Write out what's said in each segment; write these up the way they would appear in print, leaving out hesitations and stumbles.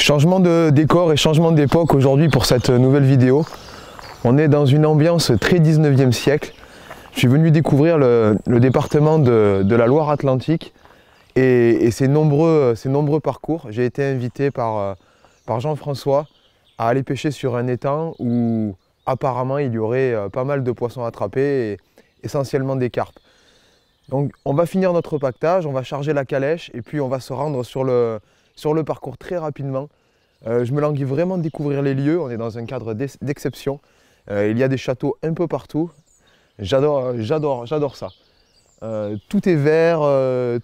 Changement de décor et changement d'époque aujourd'hui pour cette nouvelle vidéo. On est dans une ambiance très 19e siècle. Je suis venu découvrir le département de la Loire-Atlantique et ses nombreux parcours. J'ai été invité par Jean-François à aller pêcher sur un étang où apparemment il y aurait pas mal de poissons attrapés, et essentiellement des carpes. Donc on va finir notre pactage, on va charger la calèche et puis on va se rendre sur le parcours très rapidement. Je me languis vraiment de découvrir les lieux, on est dans un cadre d'exception. Il y a des châteaux un peu partout. J'adore ça. Tout est vert,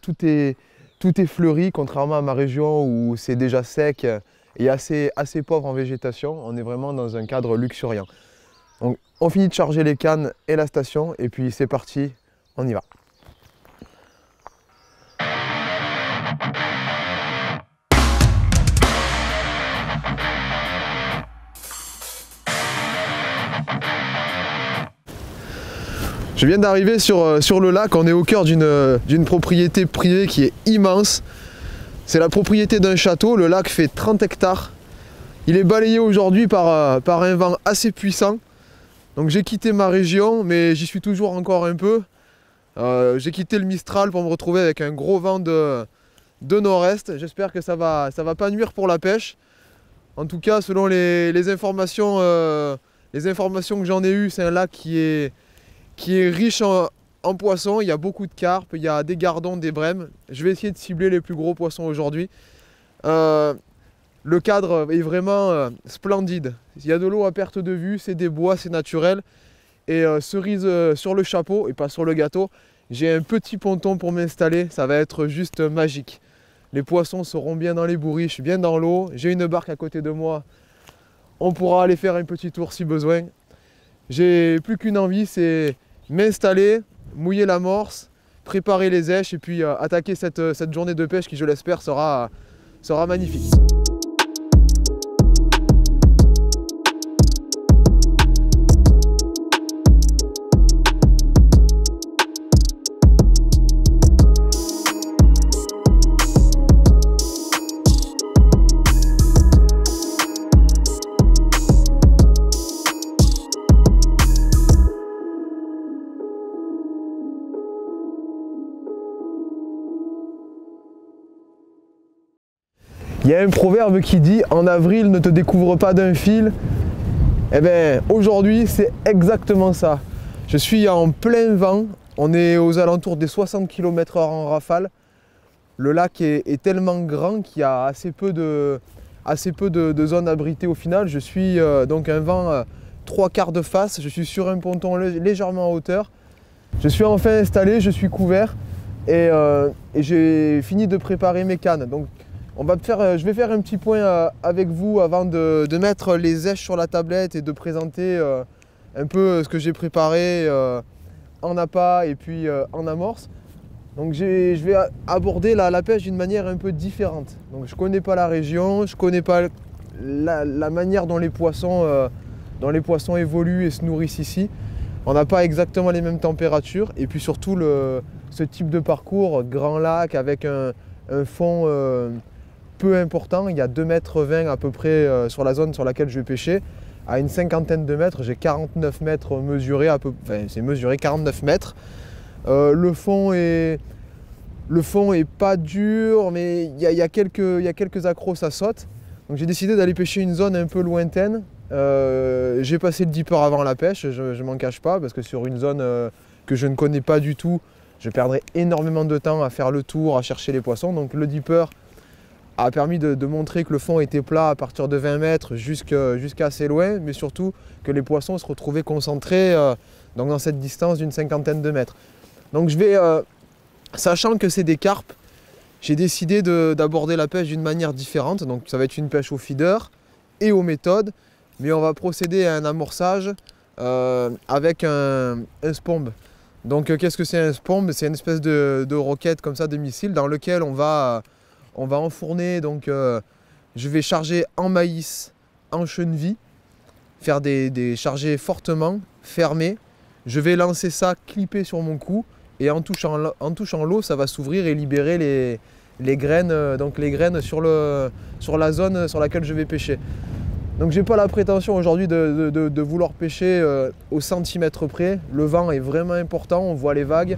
tout est fleuri, contrairement à ma région où c'est déjà sec et assez pauvre en végétation. On est vraiment dans un cadre luxuriant. Donc on finit de charger les cannes et la station et puis c'est parti, on y va. Je viens d'arriver sur le lac, on est au cœur d'une propriété privée qui est immense. C'est la propriété d'un château, le lac fait 30 hectares. Il est balayé aujourd'hui par un vent assez puissant. Donc j'ai quitté ma région, mais j'y suis toujours encore un peu. J'ai quitté le Mistral pour me retrouver avec un gros vent de nord-est. J'espère que ça va pas nuire pour la pêche. En tout cas, selon les informations que j'en ai eues, c'est un lac qui est riche en poissons. Il y a beaucoup de carpes, il y a des gardons, des brèmes. Je vais essayer de cibler les plus gros poissons aujourd'hui. Le cadre est vraiment splendide. Il y a de l'eau à perte de vue, c'est des bois, c'est naturel. Et cerise sur le chapeau et pas sur le gâteau, j'ai un petit ponton pour m'installer, ça va être juste magique. Les poissons seront bien dans les bourriches, bien dans l'eau. J'ai une barque à côté de moi, on pourra aller faire un petit tour si besoin. J'ai plus qu'une envie, c'est m'installer, mouiller l'amorce, préparer les èches et puis attaquer cette journée de pêche qui, je l'espère, sera magnifique. Il y a un proverbe qui dit « En avril, ne te découvre pas d'un fil ». Eh bien, aujourd'hui, c'est exactement ça. Je suis en plein vent, on est aux alentours des 60 km/h en rafale. Le lac est tellement grand qu'il y a assez peu de zones abritées au final. Je suis donc un vent 3/4 de face, je suis sur un ponton légèrement en hauteur. Je suis enfin installé, je suis couvert et j'ai fini de préparer mes cannes. Donc, je vais faire un petit point avec vous avant de mettre les èches sur la tablette et de présenter un peu ce que j'ai préparé en appât et puis en amorce. Donc je vais aborder la pêche d'une manière un peu différente. Donc je ne connais pas la région, je ne connais pas la manière dont les poissons évoluent et se nourrissent ici. On n'a pas exactement les mêmes températures et puis surtout ce type de parcours, grand lac avec un fond peu important, il y a 2,20 m à peu près sur la zone sur laquelle je vais pêcher. À une cinquantaine de mètres, j'ai 49 mètres mesurés, c'est mesuré 49 mètres. Le fond est pas dur, mais il y a quelques accros, ça saute. Donc j'ai décidé d'aller pêcher une zone un peu lointaine. J'ai passé le dipper avant la pêche, je m'en cache pas, parce que sur une zone que je ne connais pas du tout, je perdrais énormément de temps à faire le tour, à chercher les poissons. Donc le dipper a permis de montrer que le fond était plat à partir de 20 mètres jusqu'à assez loin, mais surtout que les poissons se retrouvaient concentrés donc dans cette distance d'une cinquantaine de mètres. Donc je vais, sachant que c'est des carpes, j'ai décidé d'aborder la pêche d'une manière différente. Donc ça va être une pêche au feeder et aux méthodes, mais on va procéder à un amorçage avec un spomb. Donc qu'est-ce que c'est un spomb? C'est une espèce de roquette comme ça, de missile, dans lequel on va enfourner, donc je vais charger en maïs, en cheneville, faire des chargés fortement, fermés. Je vais lancer ça, clipper sur mon cou et en touchant l'eau, ça va s'ouvrir et libérer graines, sur la zone sur laquelle je vais pêcher. Donc j'ai pas la prétention aujourd'hui de vouloir pêcher au centimètre près. Le vent est vraiment important, on voit les vagues.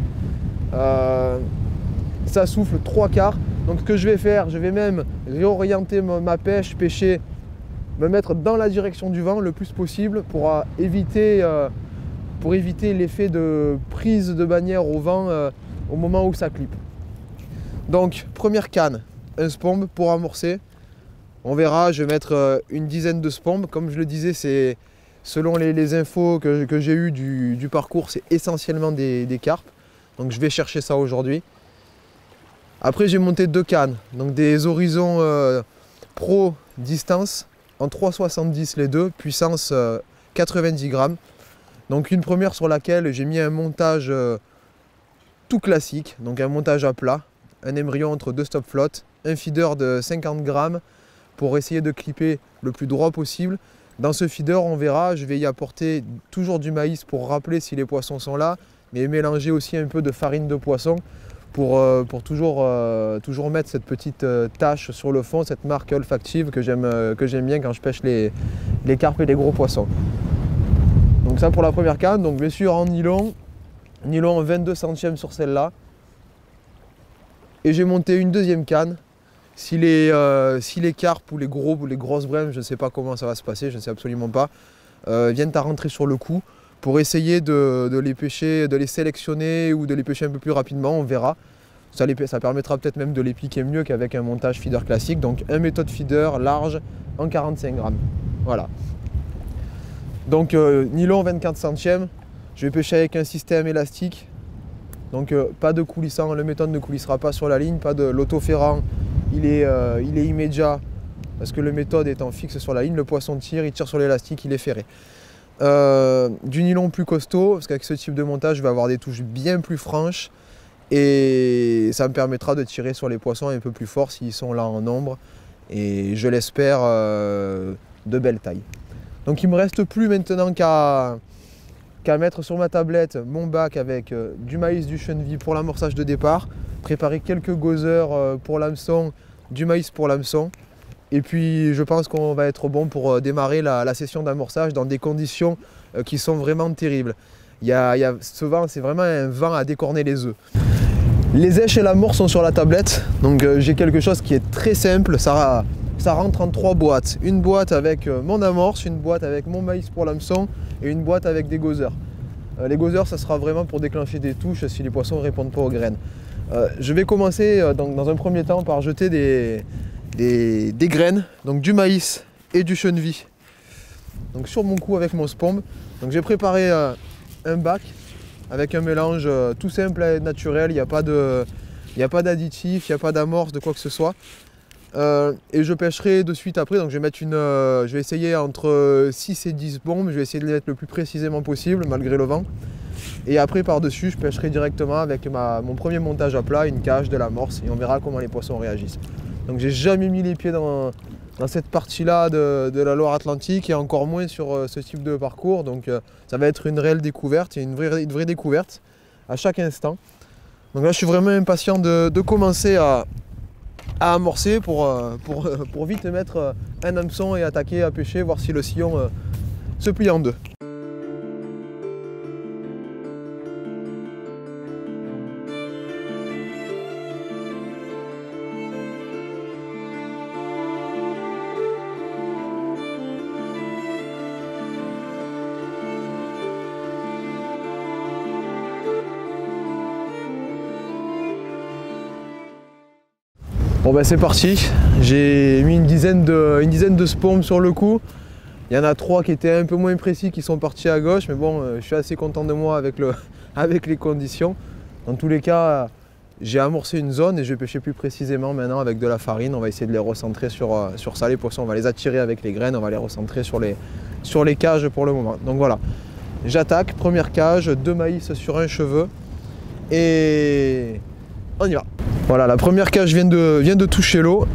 Ça souffle 3/4. Donc ce que je vais faire, je vais même réorienter ma pêche, pêcher, me mettre dans la direction du vent le plus possible pour éviter l'effet de prise de bannière au vent au moment où ça clippe. Donc première canne, un spomb pour amorcer. On verra, je vais mettre une dizaine de spombes. Comme je le disais, c'est selon les infos que j'ai eues du parcours, c'est essentiellement des carpes. Donc je vais chercher ça aujourd'hui. Après j'ai monté 2 cannes, donc des horizons pro distance en 3,70 les deux, puissance 90 grammes. Donc une première sur laquelle j'ai mis un montage tout classique, donc un montage à plat, un émerillon entre 2 stop flottes, un feeder de 50 grammes pour essayer de clipper le plus droit possible. Dans ce feeder, on verra, je vais y apporter toujours du maïs pour rappeler si les poissons sont là, mais mélanger aussi un peu de farine de poisson pour toujours mettre cette petite tache sur le fond, cette marque olfactive que j'aime bien quand je pêche les carpes et les gros poissons. Donc ça pour la première canne, donc bien sûr en nylon 22 centièmes sur celle-là. Et j'ai monté une deuxième canne. Si les carpes ou les grosses brèmes, je ne sais pas comment ça va se passer, je ne sais absolument pas, viennent à rentrer sur le coup pour essayer de les pêcher, de les sélectionner ou de les pêcher un peu plus rapidement, on verra. Ça permettra peut-être même de les piquer mieux qu'avec un montage feeder classique. Donc un méthode feeder large en 45 grammes. Voilà. Donc nylon 24 centièmes, je vais pêcher avec un système élastique. Donc pas de coulissant, le méthode ne coulissera pas sur la ligne, pas de l'autoferrant. Il est immédiat parce que le méthode étant fixe sur la ligne, le poisson tire, il tire sur l'élastique, il est ferré. Du nylon plus costaud, parce qu'avec ce type de montage, je vais avoir des touches bien plus franches et ça me permettra de tirer sur les poissons un peu plus fort s'ils sont là en nombre et je l'espère de belle taille. Donc il ne me reste plus maintenant qu'à mettre sur ma tablette mon bac avec du maïs, du cheneville pour l'amorçage de départ, préparer quelques gozer pour l'hameçon, du maïs pour l'hameçon. Et puis je pense qu'on va être bon pour démarrer la session d'amorçage dans des conditions qui sont vraiment terribles. Ce vent, c'est vraiment un vent à décorner les œufs. Les èches et l'amorce sont sur la tablette, donc j'ai quelque chose qui est très simple. Ça rentre en 3 boîtes. Une boîte avec mon amorce, une boîte avec mon maïs pour l'hameçon et une boîte avec des gozers. Les gozers, ça sera vraiment pour déclencher des touches si les poissons ne répondent pas aux graines. Je vais commencer dans un premier temps par jeter des graines, donc du maïs et du cheneville. Donc sur mon coup avec mon spomb. Donc j'ai préparé un bac avec un mélange tout simple et naturel. Il n'y a pas d'additif, il n'y a pas d'amorce, de quoi que ce soit. Et je pêcherai de suite après. Donc je vais essayer entre 6 et 10 bombes. Je vais essayer de les mettre le plus précisément possible malgré le vent. Et après par-dessus, je pêcherai directement avec mon premier montage à plat, une cage, de l'amorce, et on verra comment les poissons réagissent. Donc j'ai jamais mis les pieds dans cette partie-là de la Loire-Atlantique et encore moins sur ce type de parcours. Donc ça va être une réelle découverte et une vraie découverte à chaque instant. Donc là je suis vraiment impatient de commencer à amorcer pour vite mettre un hameçon et attaquer à pêcher, voir si le sillon se plie en deux. Bon ben c'est parti, j'ai mis une dizaine de spombes sur le coup. Il y en a 3 qui étaient un peu moins précis qui sont partis à gauche, mais bon, je suis assez content de moi avec les conditions. Dans tous les cas, j'ai amorcé une zone et je vais pêcher plus précisément maintenant avec de la farine. On va essayer de les recentrer sur ça, les poissons. On va les attirer avec les graines, on va les recentrer sur les cages pour le moment. Donc voilà, j'attaque, première cage, 2 maïs sur un cheveu et on y va. Voilà, la première cage vient de toucher l'eau.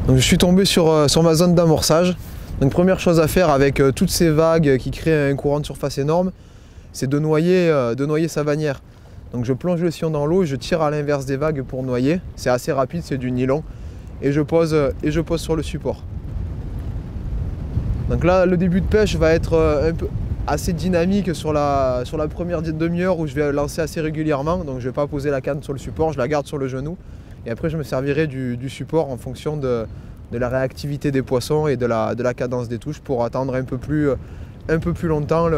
Donc je suis tombé sur ma zone d'amorçage. Donc première chose à faire avec toutes ces vagues qui créent un courant de surface énorme, c'est de noyer sa bannière. Donc je plonge le sillon dans l'eau et je tire à l'inverse des vagues pour noyer. C'est assez rapide, c'est du nylon. Et je pose sur le support. Donc là, le début de pêche va être un peu assez dynamique sur la première demi-heure où je vais lancer assez régulièrement. Donc je ne vais pas poser la canne sur le support, je la garde sur le genou. Et après, je me servirai du support en fonction de la réactivité des poissons et de la cadence des touches pour attendre un peu plus longtemps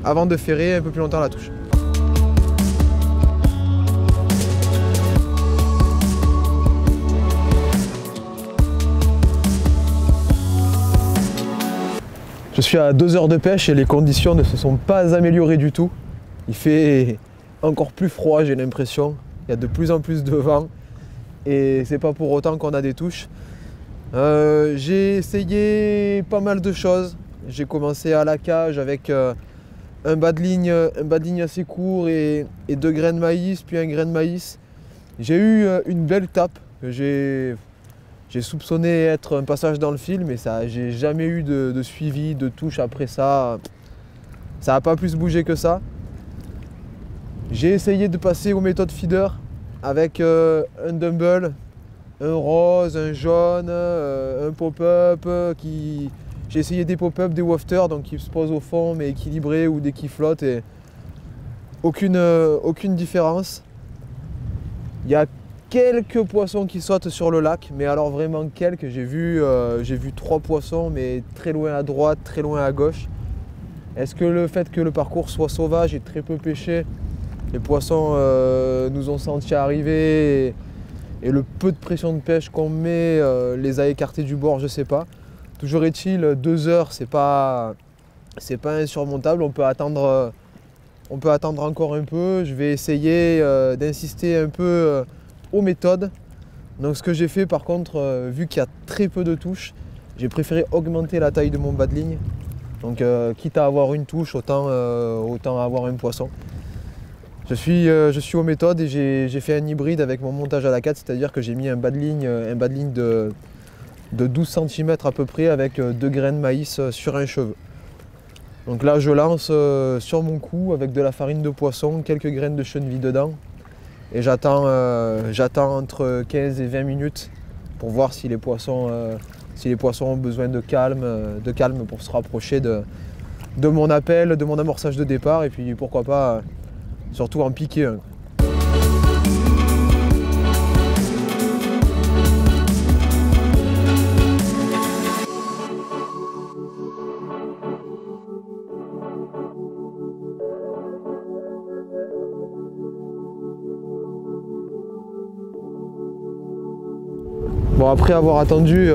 avant de ferrer un peu plus longtemps la touche. Je suis à 2 heures de pêche et les conditions ne se sont pas améliorées du tout. Il fait encore plus froid, j'ai l'impression. Il y a de plus en plus de vent et c'est pas pour autant qu'on a des touches. J'ai essayé pas mal de choses. J'ai commencé à la cage avec un bas de ligne assez court et 2 grains de maïs, puis un grain de maïs. J'ai eu une belle tape que j'ai soupçonné être un passage dans le fil, mais j'ai jamais eu de suivi, de touche après ça. Ça n'a pas plus bougé que ça. J'ai essayé de passer aux méthodes feeder avec un dumble, un rose, un jaune, un pop-up. J'ai essayé des pop-up, des wafters, donc qui se posent au fond mais équilibrés, ou des qui flottent, et aucune différence. Il y a quelques poissons qui sautent sur le lac, mais alors vraiment quelques. J'ai vu 3 poissons, mais très loin à droite, très loin à gauche. Est-ce que le fait que le parcours soit sauvage et très peu pêché, les poissons nous ont senti arriver et le peu de pression de pêche qu'on met les a écartés du bord, je sais pas. Toujours est-il, 2 heures, c'est pas insurmontable. On peut attendre encore un peu. Je vais essayer d'insister un peu aux méthodes. Donc ce que j'ai fait par contre, vu qu'il y a très peu de touches, j'ai préféré augmenter la taille de mon bas de ligne. Donc quitte à avoir une touche, autant avoir un poisson. Je suis aux méthodes et j'ai fait un hybride avec mon montage à la 4, c'est-à-dire que j'ai mis un bas de ligne de 12 cm à peu près avec 2 grains de maïs sur un cheveu. Donc là je lance sur mon cou avec de la farine de poisson, quelques graines de chenille dedans. Et j'attends entre 15 et 20 minutes pour voir si les poissons ont besoin de calme pour se rapprocher de mon appel, de mon amorçage de départ, et puis pourquoi pas surtout en piquer un. Bon, après avoir attendu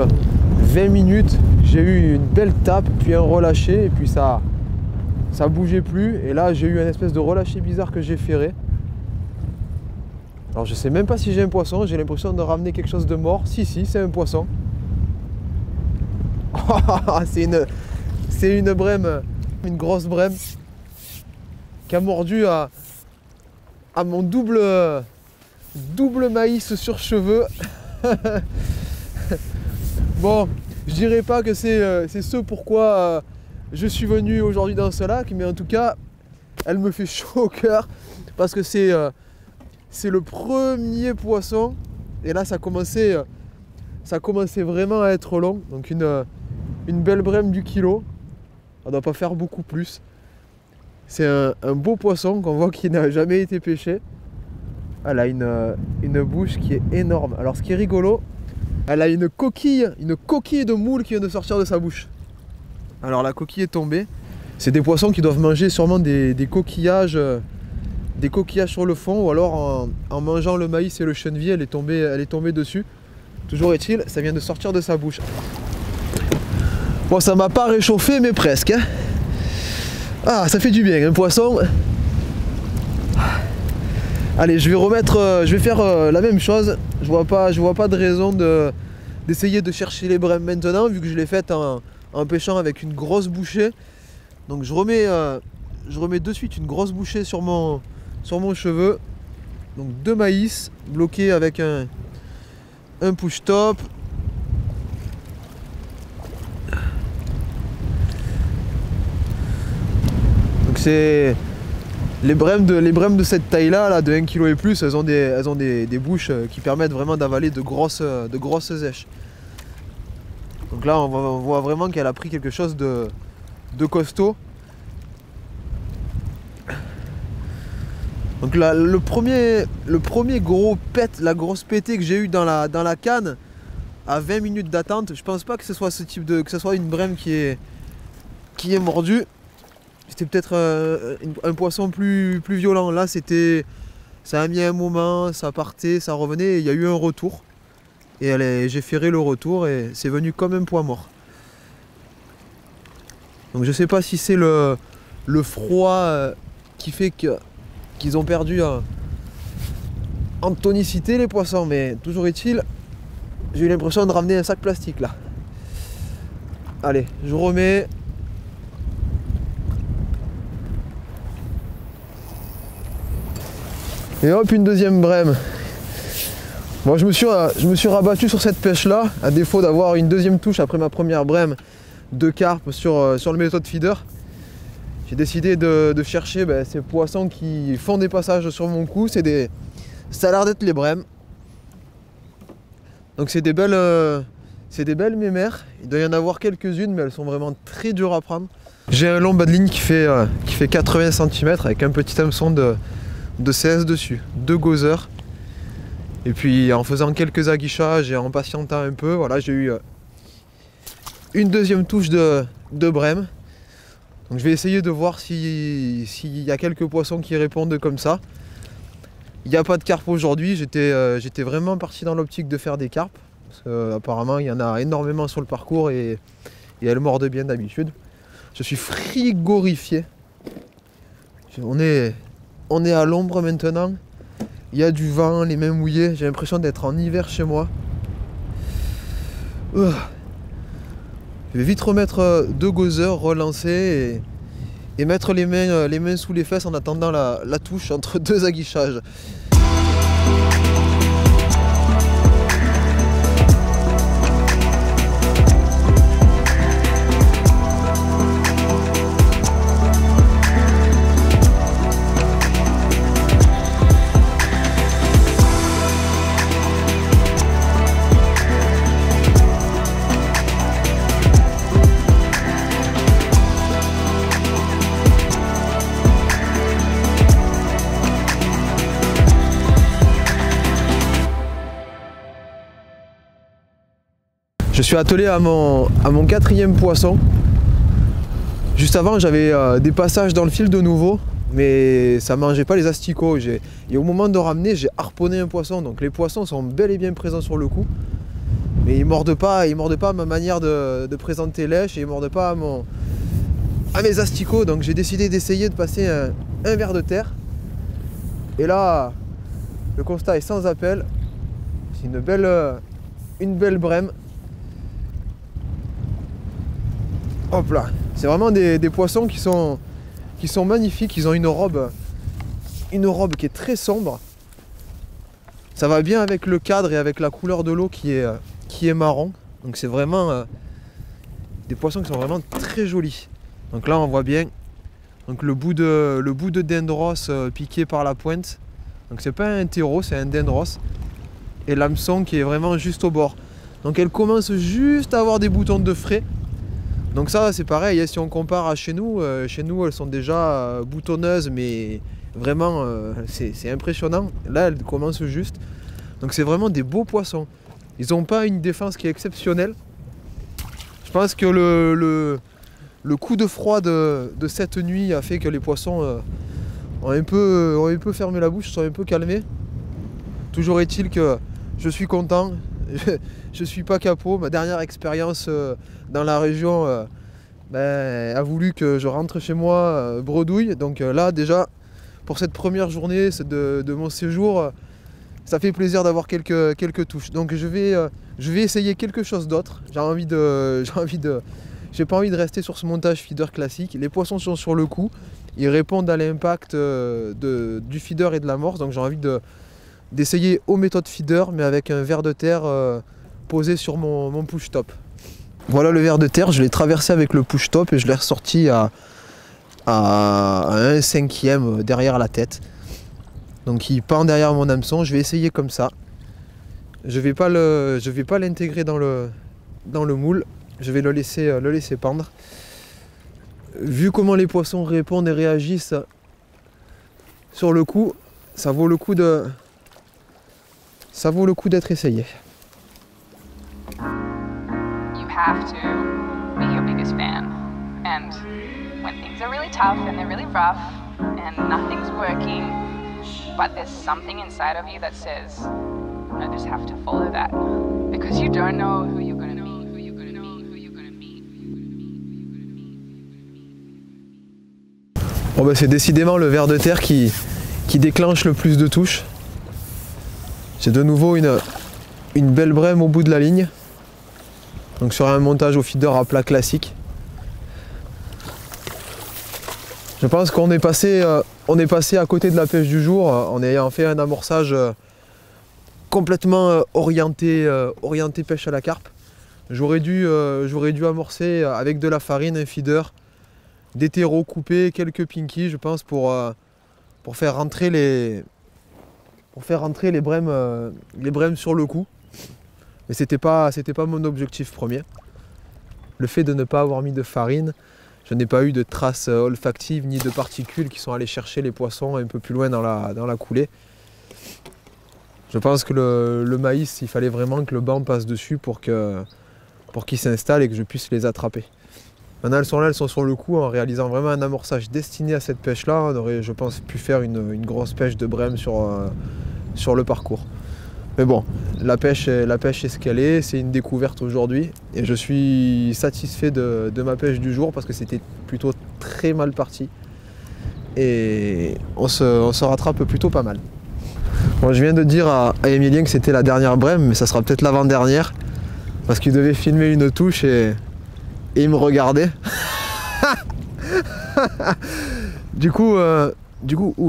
20 minutes, j'ai eu une belle tape, puis un relâché, et puis ça bougeait plus. Et là, j'ai eu une espèce de relâché bizarre que j'ai ferré. Alors, je sais même pas si j'ai un poisson, j'ai l'impression de ramener quelque chose de mort. Si, c'est un poisson. C'est une brème, une grosse brème, qui a mordu à mon double maïs sur cheveux. Bon, je dirais pas que c'est ce pourquoi je suis venu aujourd'hui dans ce lac, mais en tout cas, elle me fait chaud au cœur parce que c'est le premier poisson, et là ça commençait vraiment à être long. Donc une belle brème du kilo, on ne doit pas faire beaucoup plus. C'est un beau poisson qu'on voit qui n'a jamais été pêché. Elle a une bouche qui est énorme. Alors ce qui est rigolo, elle a une coquille de moule qui vient de sortir de sa bouche. Alors la coquille est tombée. C'est des poissons qui doivent manger sûrement des coquillages sur le fond, ou alors en mangeant le maïs et le chenvier, elle est tombée dessus. Toujours est-il, ça vient de sortir de sa bouche. Bon, ça m'a pas réchauffé, mais presque, hein. Ah, ça fait du bien, un poisson. Allez, je vais faire la même chose. Je vois pas de raison d'essayer de chercher les brèmes maintenant, vu que je l'ai faite en pêchant avec une grosse bouchée. Donc je remets de suite une grosse bouchée sur mon cheveu. Donc 2 maïs bloqués avec un push top. Donc Les brèmes de cette taille-là, là, de 1 kg et plus, elles ont des bouches qui permettent vraiment d'avaler de grosses zèches. Donc là, on voit vraiment qu'elle a pris quelque chose de costaud. Donc là, le premier gros pet, la grosse pétée que j'ai eu dans la canne, à 20 minutes d'attente, je pense pas que ce soit que ce soit une brème qui est mordue. C'était peut-être un poisson plus violent. Là, ça a mis un moment, ça partait, ça revenait, et il y a eu un retour. Et j'ai ferré le retour et c'est venu comme un poids mort. Donc je sais pas si c'est le froid qui fait qu'ils ont perdu en tonicité les poissons, mais toujours est-il, j'ai eu l'impression de ramener un sac plastique là. Allez, je remets. Et hop, une deuxième brème. Bon, je me suis rabattu sur cette pêche là, à défaut d'avoir une deuxième touche après ma première brème de carpe sur le méthode feeder. J'ai décidé de chercher ces poissons qui font des passages sur mon cou. Ça a l'air d'être les brèmes. Donc c'est des belles mémères. Il doit y en avoir quelques-unes, mais elles sont vraiment très dures à prendre. J'ai un long bas de ligne qui fait 80 cm avec un petit hameçon de 16 dessus, 2 gozer. Et puis en faisant quelques aguichages et en patientant un peu, voilà, j'ai eu une deuxième touche de brème. Donc je vais essayer de voir s'il y a quelques poissons qui répondent comme ça. Il n'y a pas de carpe aujourd'hui, j'étais vraiment parti dans l'optique de faire des carpes. Parce qu'apparemment il y en a énormément sur le parcours et elles mordent bien d'habitude. Je suis frigorifié. On est à l'ombre maintenant. Il y a du vent, les mains mouillées. J'ai l'impression d'être en hiver chez moi. Je vais vite remettre 2 gozers, relancer et mettre les mains sous les fesses en attendant la touche entre 2 aguichages. Je suis attelé à mon 4e poisson. Juste avant, j'avais des passages dans le fil de nouveau, mais ça mangeait pas les asticots. Et au moment de ramener, j'ai harponné un poisson. Donc les poissons sont bel et bien présents sur le coup, mais ils mordent pas à ma manière de présenter lèche et ils mordent pas à mes asticots. Donc j'ai décidé d'essayer de passer un ver de terre. Et là, le constat est sans appel. C'est une belle brème. Hop là, c'est vraiment des poissons qui sont magnifiques. Ils ont une robe qui est très sombre. Ça va bien avec le cadre et avec la couleur de l'eau qui est marron. Donc c'est vraiment des poissons qui sont vraiment très jolis. Donc là on voit bien donc le bout de dendros piqué par la pointe. Donc c'est pas un terreau, c'est un dendros. Et l'hameçon qui est vraiment juste au bord. Donc elle commence juste à avoir des boutons de frais. Donc ça c'est pareil, si on compare à chez nous elles sont déjà boutonneuses, mais vraiment c'est impressionnant. Là elles commencent juste. Donc c'est vraiment des beaux poissons. Ils n'ont pas une défense qui est exceptionnelle. Je pense que le coup de froid de cette nuit a fait que les poissons ont un peu fermé la bouche, sont un peu calmés. Toujours est-il que je suis content. Je suis pas capot. Ma dernière expérience dans la région a voulu que je rentre chez moi bredouille. Donc là déjà pour cette première journée de mon séjour, ça fait plaisir d'avoir quelques touches. Donc je vais essayer quelque chose d'autre. J'ai pas envie de rester sur ce montage feeder classique. Les poissons sont sur le coup, ils répondent à l'impact du feeder et de l'amorce. Donc j'ai envie d'essayer aux méthodes feeder, mais avec un ver de terre posé sur mon push top. Voilà le ver de terre, je l'ai traversé avec le push top et je l'ai ressorti à à 1/5 derrière la tête. Donc il pend derrière mon hameçon. Je vais essayer comme ça. Je vais pas l'intégrer dans le moule. Je vais le laisser pendre. Vu comment les poissons répondent et réagissent sur le coup, ça vaut le coup d'être essayé. You have to be your biggest fan. And when things are really tough and they're really rough and nothing's working, but there's something inside of you that says, I just have to follow that. Because you don't know who you're going to meet, who you're going to meet, who you're going to meet, who you're going to meet, who you're going to meet, who you're going to meet. Bon ben c'est décidément le ver de terre qui déclenche le plus de touches. J'ai de nouveau une belle brème au bout de la ligne. Donc sur un montage au feeder à plat classique. Je pense qu'on est passé à côté de la pêche du jour en ayant fait un amorçage complètement orienté pêche à la carpe. J'aurais dû amorcer avec de la farine, un feeder, des terreaux coupés, quelques pinkies, je pense, pour faire rentrer les brèmes sur le coup. Mais c'était pas mon objectif premier. Le fait de ne pas avoir mis de farine, je n'ai pas eu de traces olfactives ni de particules qui sont allées chercher les poissons un peu plus loin dans la coulée. Je pense que le maïs, il fallait vraiment que le banc passe dessus pour qu'il s'installe et que je puisse les attraper. Maintenant elles sont sur le coup. En réalisant vraiment un amorçage destiné à cette pêche-là, on aurait, je pense, pu faire une grosse pêche de brème sur le parcours. Mais bon, la pêche est ce qu'elle est, c'est une découverte aujourd'hui et je suis satisfait de ma pêche du jour parce que c'était plutôt très mal parti et on se rattrape plutôt pas mal. Bon, je viens de dire à Emilien que c'était la dernière brème, mais ça sera peut-être l'avant-dernière parce qu'il devait filmer une touche et il me regardait. Du coup,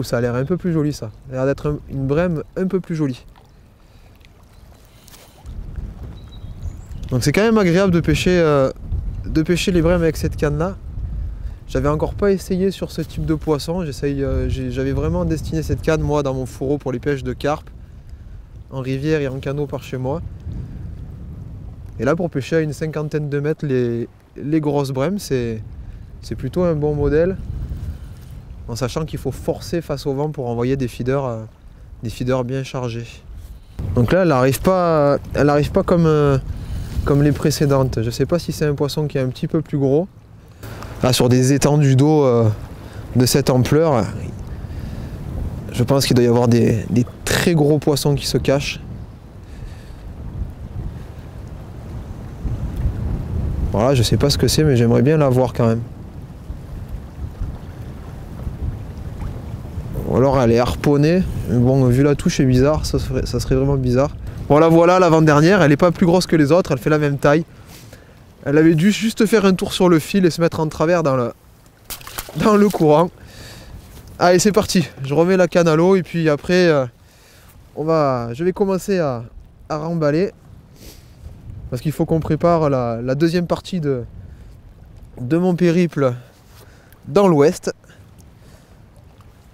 ça a l'air un peu plus joli ça. Ça a l'air d'être une brème un peu plus jolie. Donc c'est quand même agréable de pêcher les brèmes avec cette canne là. J'avais encore pas essayé sur ce type de poisson. J'avais vraiment destiné cette canne moi dans mon fourreau pour les pêches de carpe, en rivière et en canot par chez moi. Et là pour pêcher à une 50aine de mètres les grosses brèmes, c'est plutôt un bon modèle. En sachant qu'il faut forcer face au vent pour envoyer des feeders bien chargés. Donc là elle n'arrive pas comme les précédentes. Je ne sais pas si c'est un poisson qui est un petit peu plus gros. Là sur des étendues d'eau de cette ampleur, je pense qu'il doit y avoir des très gros poissons qui se cachent. Voilà, je ne sais pas ce que c'est mais j'aimerais bien la voir quand même. Ou alors elle est harponnée. Bon, vu la touche est bizarre, ça serait vraiment bizarre. Voilà, l'avant-dernière, elle n'est pas plus grosse que les autres, elle fait la même taille. Elle avait dû juste faire un tour sur le fil et se mettre en travers dans le courant. Allez, c'est parti, je remets la canne à l'eau et puis après, je vais commencer à remballer. Parce qu'il faut qu'on prépare la deuxième partie de mon périple dans l'ouest.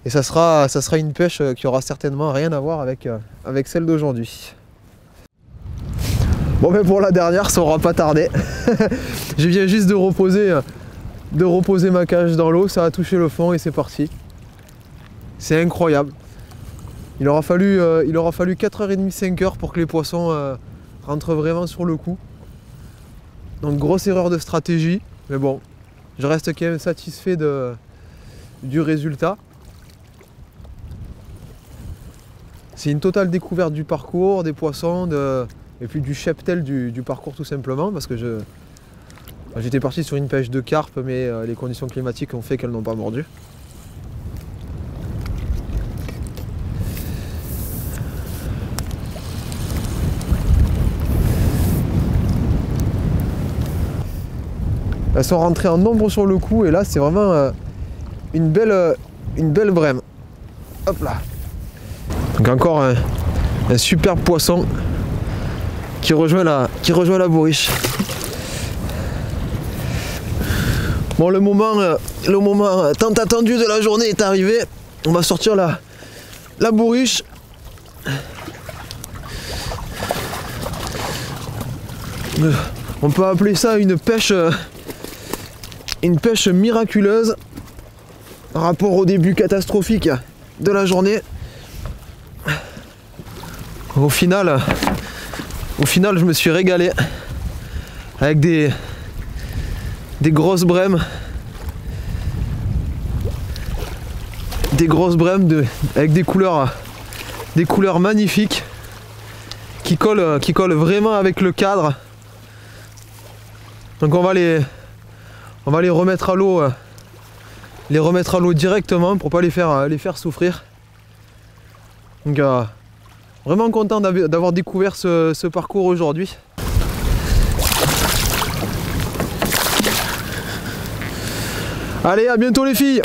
Et ça sera une pêche qui aura certainement rien à voir avec celle d'aujourd'hui. Bon ben pour la dernière, ça aura pas tardé. Je viens juste de reposer ma cage dans l'eau, ça a touché le fond et c'est parti. C'est incroyable. Il aura fallu 4h30, 5h pour que les poissons rentrent vraiment sur le coup. Donc grosse erreur de stratégie, mais bon, je reste quand même satisfait du résultat. C'est une totale découverte du parcours, des poissons, et puis du cheptel du parcours tout simplement, parce que j'étais parti sur une pêche de carpe, mais les conditions climatiques ont fait qu'elles n'ont pas mordu. Elles sont rentrées en nombre sur le coup, et là c'est vraiment une belle brème. Hop là. Donc encore un superbe poisson qui rejoint la bourriche. Bon, le moment tant attendu de la journée est arrivé. On va sortir la bourriche. On peut appeler ça une pêche miraculeuse par rapport au début catastrophique de la journée. Au final, je me suis régalé avec des grosses brèmes. Avec des couleurs magnifiques qui collent vraiment avec le cadre. Donc on va les remettre à l'eau directement pour pas les faire souffrir. Donc vraiment content d'avoir découvert ce parcours aujourd'hui. Allez, à bientôt les filles!